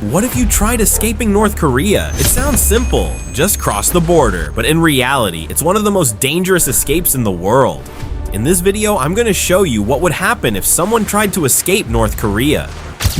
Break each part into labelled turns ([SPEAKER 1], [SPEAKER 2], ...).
[SPEAKER 1] What if you tried escaping North Korea? It sounds simple, just cross the border, but in reality, it's one of the most dangerous escapes in the world. In this video, I'm going to show you what would happen if someone tried to escape North Korea.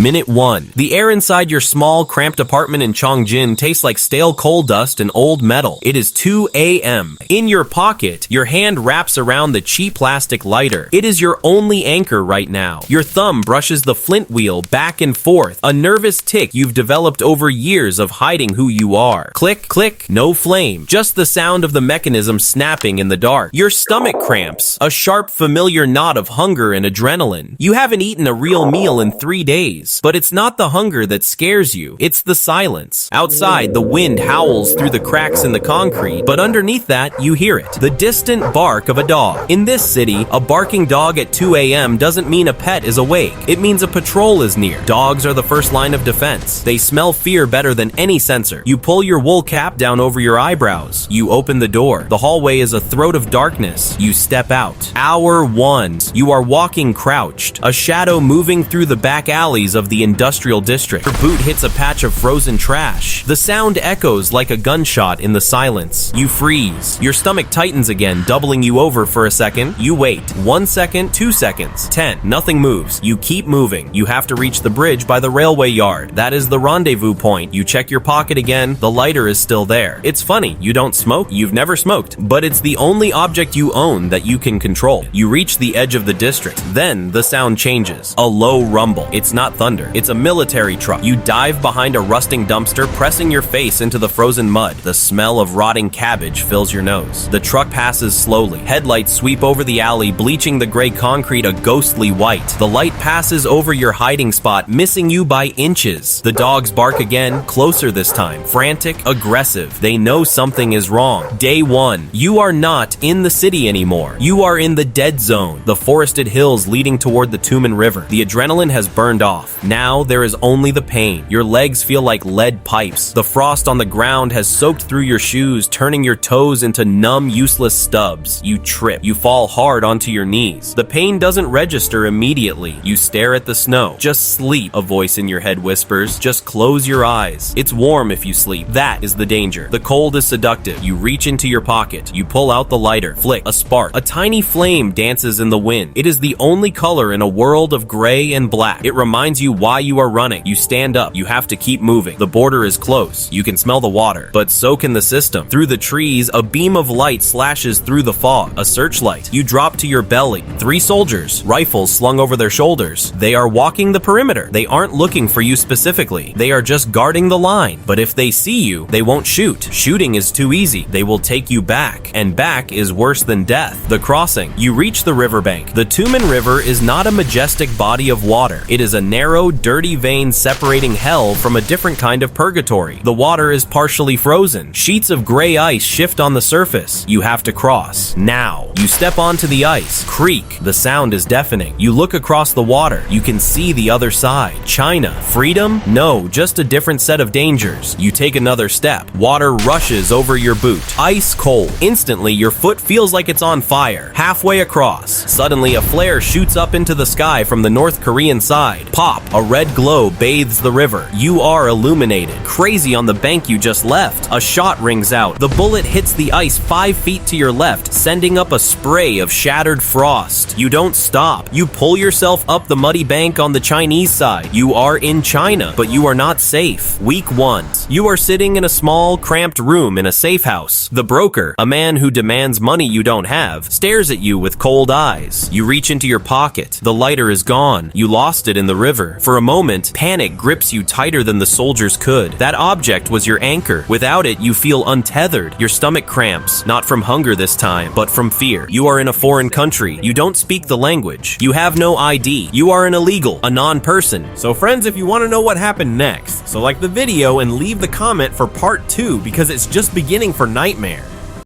[SPEAKER 1] Minute 1. The air inside your small, cramped apartment in Chongjin tastes like stale coal dust and old metal. It is 2 a.m. In your pocket, your hand wraps around the cheap plastic lighter. It is your only anchor right now. Your thumb brushes the flint wheel back and forth, a nervous tick you've developed over years of hiding who you are. Click, click, no flame, just the sound of the mechanism snapping in the dark. Your stomach cramps, a sharp, familiar knot of hunger and adrenaline. You haven't eaten a real meal in 3 days. But it's not the hunger that scares you, it's the silence. Outside, the wind howls through the cracks in the concrete, but underneath that, you hear it. The distant bark of a dog. In this city, a barking dog at 2 a.m. doesn't mean a pet is awake. It means a patrol is near. Dogs are the first line of defense. They smell fear better than any sensor. You pull your wool cap down over your eyebrows. You open the door. The hallway is a throat of darkness. You step out. Hour 1. You are walking crouched, a shadow moving through the back alleys of the industrial district. Your boot hits a patch of frozen trash. The sound echoes like a gunshot in the silence. You freeze. Your stomach tightens again, doubling you over for a second. You wait. 1 second, 2 seconds, 10. Nothing moves. You keep moving. You have to reach the bridge by the railway yard. That is the rendezvous point. You check your pocket again. The lighter is still there. It's funny. You don't smoke. You've never smoked. But it's the only object you own that you can control. You reach the edge of the district. Then the sound changes. A low rumble. It's not thunder. It's a military truck. You dive behind a rusting dumpster, pressing your face into the frozen mud. The smell of rotting cabbage fills your nose. The truck passes slowly. Headlights sweep over the alley, bleaching the gray concrete a ghostly white. The light passes over your hiding spot, missing you by inches. The dogs bark again, closer this time. Frantic, aggressive. They know something is wrong. Day 1. You are not in the city anymore. You are in the dead zone, the forested hills leading toward the Tumen River. The adrenaline has burned off. Now there is only the pain. Your legs feel like lead pipes. The frost on the ground has soaked through your shoes, turning your toes into numb, useless stubs. You trip. You fall hard onto your knees. The pain doesn't register immediately. You stare at the snow. Just sleep, a voice in your head whispers. Just close your eyes. It's warm if you sleep. That is the danger. The cold is seductive. You reach into your pocket. You pull out the lighter. Flick. A spark. A tiny flame dances in the wind. It is the only color in a world of gray and black. It reminds you why you are running. You stand up. You have to keep moving. The border is close. You can smell the water, but so can the system. Through the trees, a beam of light slashes through the fog. A searchlight. You drop to your belly. 3 soldiers, rifles slung over their shoulders. They are walking the perimeter. They aren't looking for you specifically. They are just guarding the line. But if they see you, they won't shoot. Shooting is too easy. They will take you back. And back is worse than death. The crossing. You reach the riverbank. The Tumen River is not a majestic body of water. It is a narrow, dirty vein separating hell from a different kind of purgatory. The water is partially frozen. Sheets of gray ice shift on the surface. You have to cross. Now. You step onto the ice. Creak. The sound is deafening. You look across the water. You can see the other side. China. Freedom? No, just a different set of dangers. You take another step. Water rushes over your boot. Ice cold. Instantly, your foot feels like it's on fire. Halfway across. Suddenly, a flare shoots up into the sky from the North Korean side. Pop. A red glow bathes the river. You are illuminated. Crazy on the bank you just left. A shot rings out. The bullet hits the ice 5 feet to your left, sending up a spray of shattered frost. You don't stop. You pull yourself up the muddy bank on the Chinese side. You are in China, but you are not safe. Week 1. You are sitting in a small, cramped room in a safe house. The broker, a man who demands money you don't have, stares at you with cold eyes. You reach into your pocket. The lighter is gone. You lost it in the river. For a moment, panic grips you tighter than the soldiers could. That object was your anchor. Without it, you feel untethered. Your stomach cramps, not from hunger this time, but from fear. You are in a foreign country. You don't speak the language. You have no ID. You are an illegal, a non-person.
[SPEAKER 2] So friends, if you want to know what happened next, so like the video and leave the comment for part 2 because it's just beginning for Nightmare.